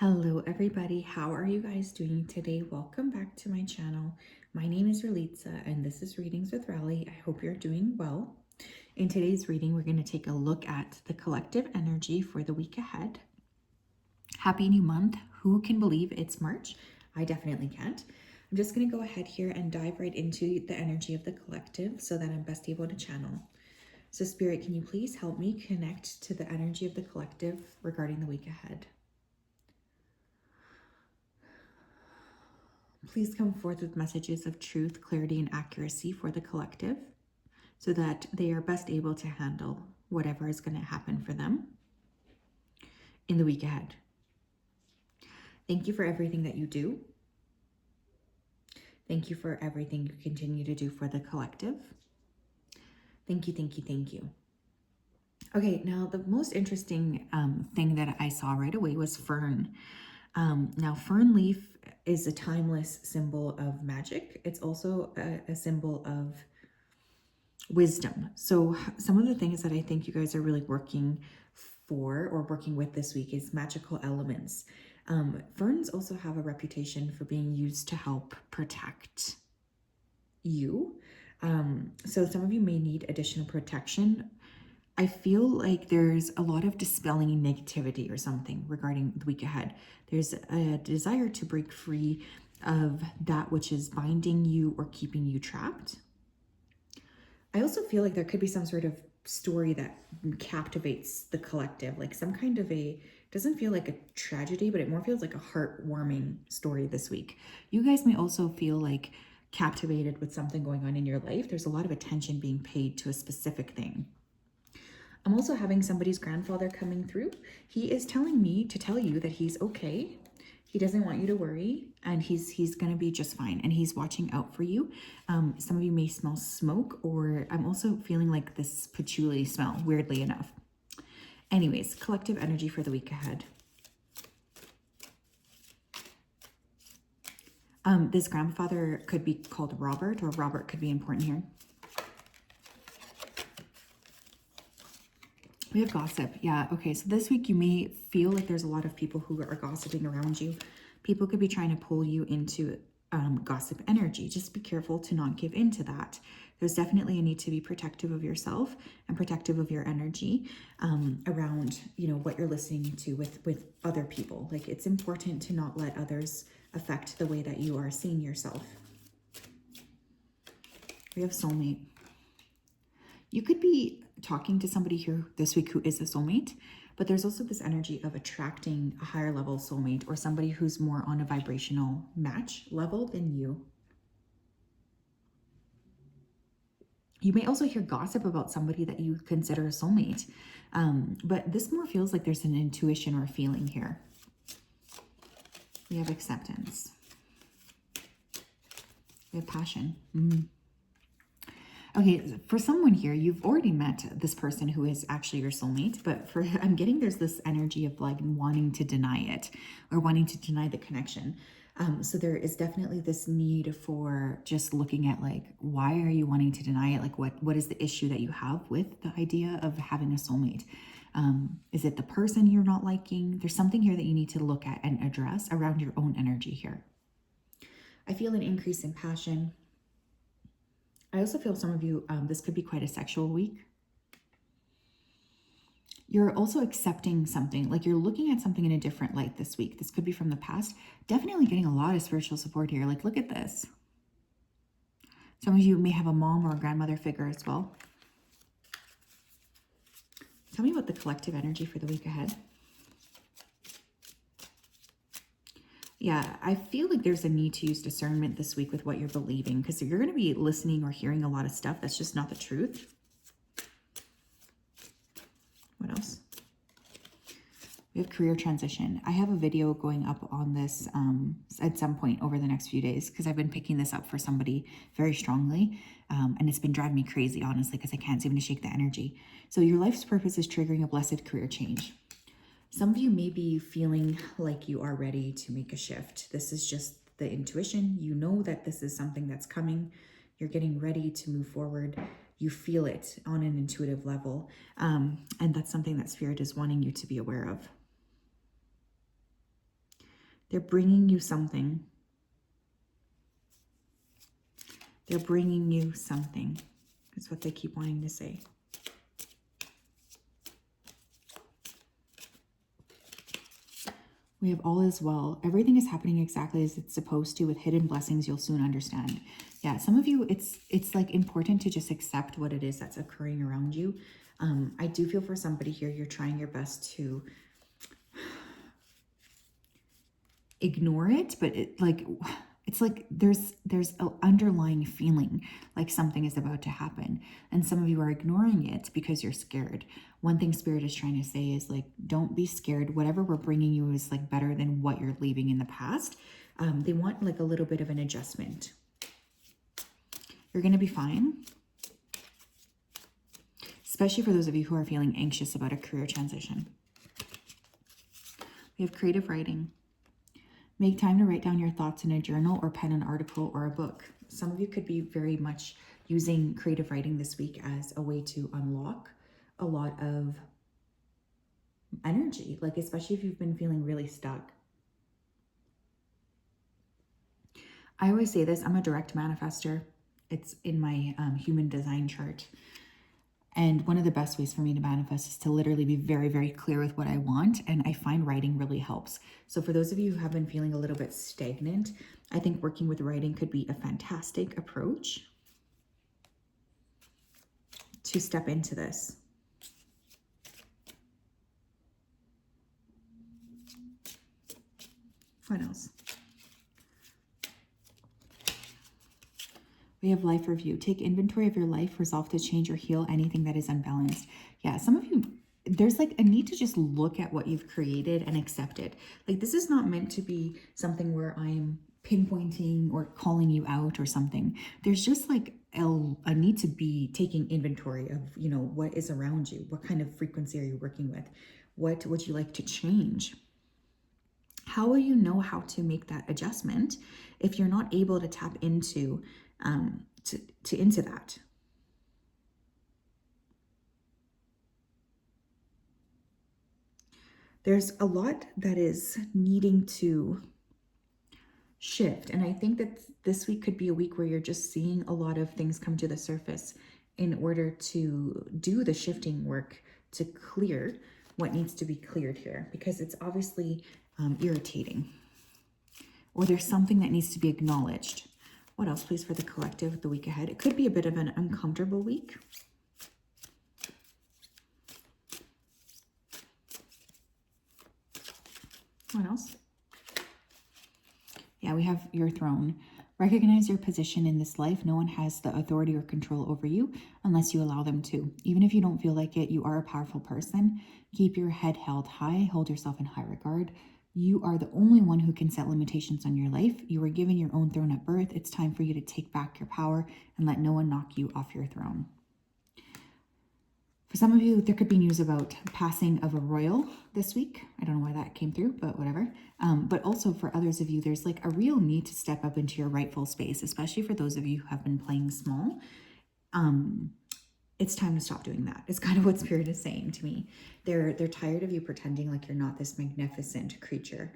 Hello everybody, how are you guys doing today? Welcome back to my channel. My name is Relitza and this is Readings with Rally. I hope you're doing well. In today's reading, we're going to take a look at the collective energy for the week ahead. Happy new month. Who can believe it's March? I definitely can't. I'm just going to go ahead here and dive right into the energy of the collective so that I'm best able to channel. So Spirit, can you please help me connect to the energy of the collective regarding the week ahead? Please come forth with messages of truth, clarity, and accuracy for the collective so that they are best able to handle whatever is going to happen for them in the week ahead. Thank you for everything that you do. Thank you for everything you continue to do for the collective. Thank you, thank you, thank you. Okay, now the most interesting thing that I saw right away was fern. Now, fern leaf is a timeless symbol of magic. It's also a symbol of wisdom. So some of the things that I think you guys are really working for or working with this week is magical elements. Ferns also have a reputation for being used to help protect you. So some of you may need additional protection. I feel like there's a lot of dispelling negativity or something regarding the week ahead. There's a desire to break free of that which is binding you or keeping you trapped. I also feel like there could be some sort of story that captivates the collective, like some kind of doesn't feel like a tragedy, but it more feels like a heartwarming story this week. You guys may also feel like captivated with something going on in your life. There's a lot of attention being paid to a specific thing. I'm also having somebody's grandfather coming through. He is telling me to tell you that he's okay. He doesn't want you to worry, and he's going to be just fine, and he's watching out for you. Some of you may smell smoke, or I'm also feeling like this patchouli smell, weirdly enough. Anyways, collective energy for the week ahead. This grandfather could be called Robert, or Robert could be important here. We have gossip. Yeah, okay. So this week you may feel like there's a lot of people who are gossiping around you. People could be trying to pull you into gossip energy. Just be careful to not give in to that. There's definitely a need to be protective of yourself and protective of your energy around, what you're listening to with other people. Like, it's important to not let others affect the way that you are seeing yourself. We have soulmate. You could be talking to somebody here this week who is a soulmate, but there's also this energy of attracting a higher level soulmate or somebody who's more on a vibrational match level than you. You may also hear gossip about somebody that you consider a soulmate, but this more feels like there's an intuition or a feeling here. We have acceptance. We have passion. Okay, for someone here, you've already met this person who is actually your soulmate, but I'm getting there's this energy of like wanting to deny it or wanting to deny the connection. So there is definitely this need for just looking at like, why are you wanting to deny it? Like what is the issue that you have with the idea of having a soulmate? Is it the person you're not liking? There's something here that you need to look at and address around your own energy here. I feel an increase in passion. I also feel some of you, this could be quite a sexual week. You're also accepting something, like you're looking at something in a different light this week. This could be from the past. Definitely getting a lot of spiritual support here. Like, look at this. Some of you may have a mom or a grandmother figure as well. Tell me about the collective energy for the week ahead. Yeah, I feel like there's a need to use discernment this week with what you're believing, because you're going to be listening or hearing a lot of stuff that's just not the truth. What else? We have career transition. I have a video going up on this at some point over the next few days, because I've been picking this up for somebody very strongly. And it's been driving me crazy, honestly, because I can't seem to shake the energy. So your life's purpose is triggering a blessed career change. Some of you may be feeling like you are ready to make a shift. This is just the intuition. You know that this is something that's coming. You're getting ready to move forward. You feel it on an intuitive level. And that's something that Spirit is wanting you to be aware of. They're bringing you something. They're bringing you something. That's what they keep wanting to say. We have all is well. Everything is happening exactly as it's supposed to with hidden blessings you'll soon understand. Yeah, some of you, it's like important to just accept what it is that's occurring around you. I do feel for somebody here, you're trying your best to ignore it, but it's like there's an underlying feeling like something is about to happen, and some of you are ignoring it because you're scared. One thing Spirit is trying to say is like, don't be scared. Whatever we're bringing you is like better than what you're leaving in the past. They want like a little bit of an adjustment. You're going to be fine, especially for those of you who are feeling anxious about a career transition. We have creative writing. Make time to write down your thoughts in a journal or pen an article or a book. Some of you could be very much using creative writing this week as a way to unlock a lot of energy, like especially if you've been feeling really stuck. I always say this, I'm a direct manifester. It's in my human design chart. And one of the best ways for me to manifest is to literally be very, very clear with what I want. And I find writing really helps. So for those of you who have been feeling a little bit stagnant, I think working with writing could be a fantastic approach to step into this. What else? We have life review. Take inventory of your life, resolve to change or heal anything that is unbalanced. Yeah, some of you, there's like a need to just look at what you've created and accept it. Like this is not meant to be something where I'm pinpointing or calling you out or something. There's just like a need to be taking inventory of, you know, what is around you. What kind of frequency are you working with? What would you like to change? How will you know how to make that adjustment if you're not able to tap into into that? There's a lot that is needing to shift, and I think that this week could be a week where you're just seeing a lot of things come to the surface in order to do the shifting work to clear what needs to be cleared here, because it's obviously irritating, or there's something that needs to be acknowledged. What else, please, for the collective the week ahead? It could be a bit of an uncomfortable week. What else? Yeah, we have your throne. Recognize your position in this life. No one has the authority or control over you unless you allow them to. Even if you don't feel like it, you are a powerful person. Keep your head held high. Hold yourself in high regard. You are the only one who can set limitations on your life. You were given your own throne at birth. It's time for you to take back your power and let no one knock you off your throne. For some of you, there could be news about passing of a royal this week. I don't know why that came through, but whatever. But also for others of you, there's like a real need to step up into your rightful space, especially for those of you who have been playing small. It's time to stop doing that. It's kind of what Spirit is saying to me. They're tired of you pretending like you're not this magnificent creature.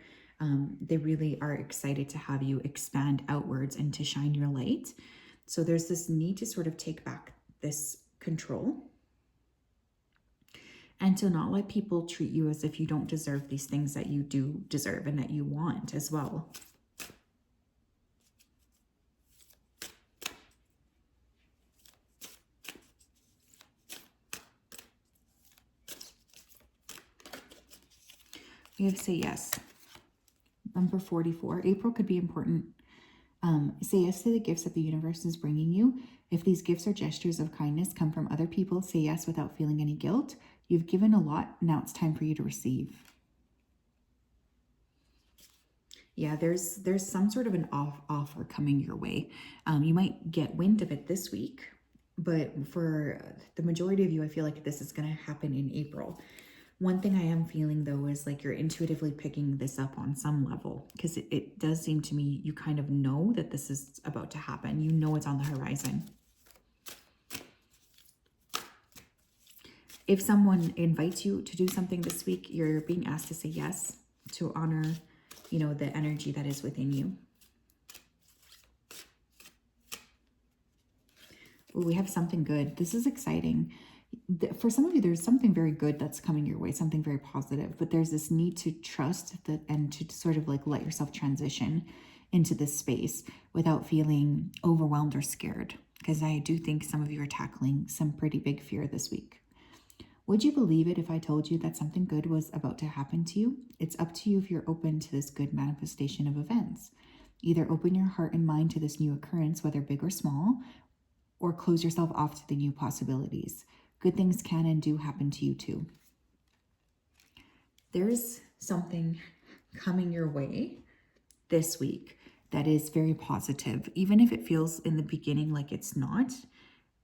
They really are excited to have you expand outwards and to shine your light. So there's this need to sort of take back this control and to not let people treat you as if you don't deserve these things that you do deserve and that you want as well. We have to say yes. Number 44. April could be important. Say yes to the gifts that the universe is bringing you. If these gifts or gestures of kindness come from other people, say yes without feeling any guilt. You've given a lot. Now it's time for you to receive. Yeah, there's some sort of an offer coming your way. You might get wind of it this week, but for the majority of you, I feel like this is going to happen in April. One thing I am feeling, though, is like you're intuitively picking this up on some level, because it does seem to me you kind of know that this is about to happen. You know it's on the horizon. If someone invites you to do something this week, you're being asked to say yes, to honor, you know, the energy that is within you. Ooh, we have something good. This is exciting. For some of you, there's something very good that's coming your way, something very positive, but there's this need to trust that and to sort of like let yourself transition into this space without feeling overwhelmed or scared. Because I do think some of you are tackling some pretty big fear this week. Would you believe it if I told you that something good was about to happen to you? It's up to you if you're open to this good manifestation of events. Either open your heart and mind to this new occurrence, whether big or small, or close yourself off to the new possibilities. Good things can and do happen to you too. There's something coming your way this week that is very positive, even if it feels in the beginning like it's not,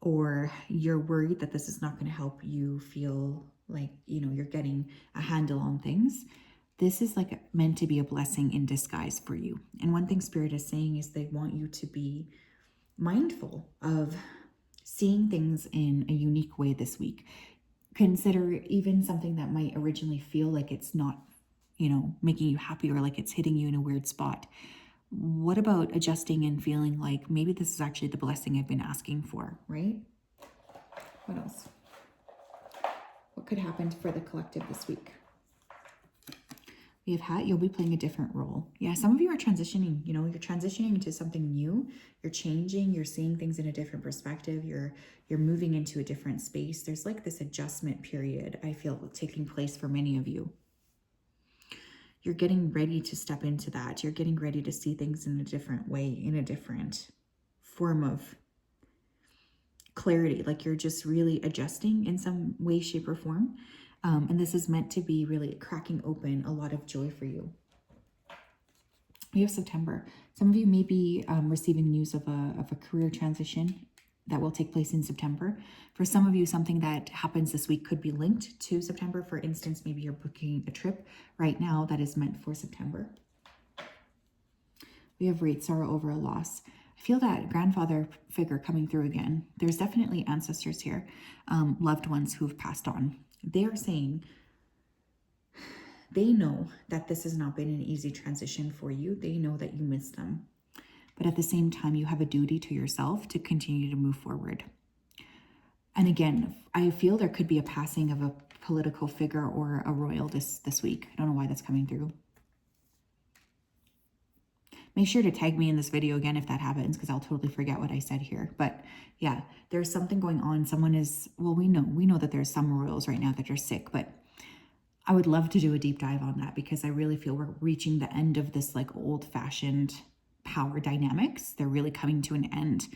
or you're worried that this is not going to help you feel like, you know, you're getting a handle on things. This is like meant to be a blessing in disguise for you. And one thing Spirit is saying is they want you to be mindful of seeing things in a unique way this week. Consider even something that might originally feel like it's not, you know, making you happy or like it's hitting you in a weird spot. What about adjusting and feeling like maybe this is actually the blessing I've been asking for, right? What else? What could happen for the collective this week? We have had, you'll be playing a different role. Yeah, some of you are transitioning, you know, you're transitioning into something new. You're changing, you're seeing things in a different perspective. You're moving into a different space. There's like this adjustment period, I feel, taking place for many of you. You're getting ready to step into that. You're getting ready to see things in a different way, in a different form of clarity. Like you're just really adjusting in some way, shape, or form. And this is meant to be really cracking open a lot of joy for you. We have September. Some of you may be receiving news of a career transition that will take place in September. For some of you, something that happens this week could be linked to September. For instance, maybe you're booking a trip right now that is meant for September. We have great sorrow over a loss. I feel that grandfather figure coming through again. There's definitely ancestors here, loved ones who have passed on. They are saying they know that this has not been an easy transition for you. They know that you miss them. But at the same time, you have a duty to yourself to continue to move forward. And again, I feel there could be a passing of a political figure or a royal this week. I don't know why that's coming through. Make sure to tag me in this video again if that happens, because I'll totally forget what I said here. But yeah, there's something going on. Someone is, well, we know that there's some royals right now that are sick, but I would love to do a deep dive on that because I really feel we're reaching the end of this like old-fashioned power dynamics. They're really coming to an end.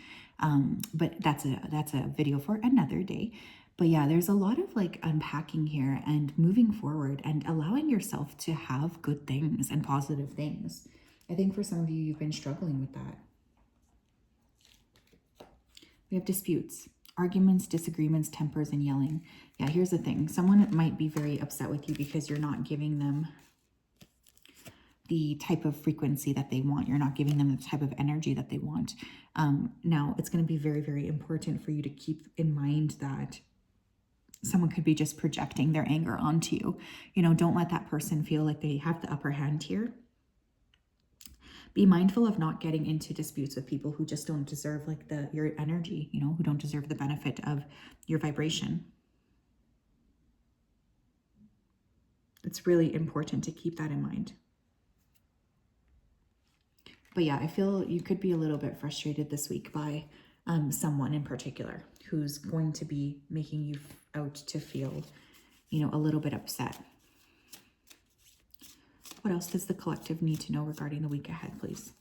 But that's a video for another day. But yeah, there's a lot of like unpacking here and moving forward and allowing yourself to have good things and positive things. I think for some of you, you've been struggling with that. We have disputes, arguments, disagreements, tempers, and yelling. Yeah, here's the thing. Someone might be very upset with you because you're not giving them the type of frequency that they want. You're not giving them the type of energy that they want. Now, it's going to be very, very important for you to keep in mind that someone could be just projecting their anger onto you. You know, don't let that person feel like they have the upper hand here. Be mindful of not getting into disputes with people who just don't deserve like your energy, you know, who don't deserve the benefit of your vibration. It's really important to keep that in mind. But yeah, I feel you could be a little bit frustrated this week by someone in particular who's going to be making you out to feel, you know, a little bit upset. What else does the collective need to know regarding the week ahead, please?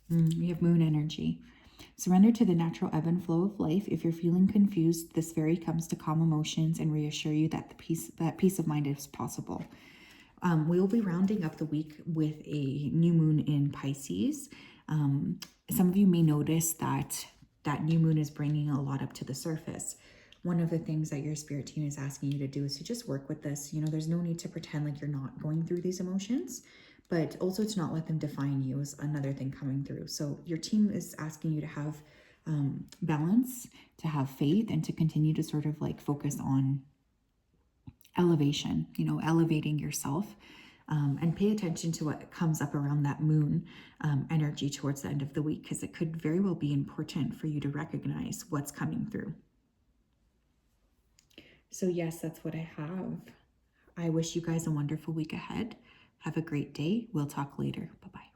We have moon energy. Surrender to the natural ebb and flow of life. If you're feeling confused, this fairy comes to calm emotions and reassure you that peace of mind is possible. We will be rounding up the week with a new moon in Pisces. Some of you may notice that new moon is bringing a lot up to the surface. One of the things that your spirit team is asking you to do is to just work with this. You know, there's no need to pretend like you're not going through these emotions, but also to not let them define you is another thing coming through. So your team is asking you to have balance, to have faith, and to continue to sort of like focus on elevation, elevating yourself. And pay attention to what comes up around that moon energy towards the end of the week, because it could very well be important for you to recognize what's coming through. So yes, that's what I have. I wish you guys a wonderful week ahead. Have a great day. We'll talk later. Bye-bye.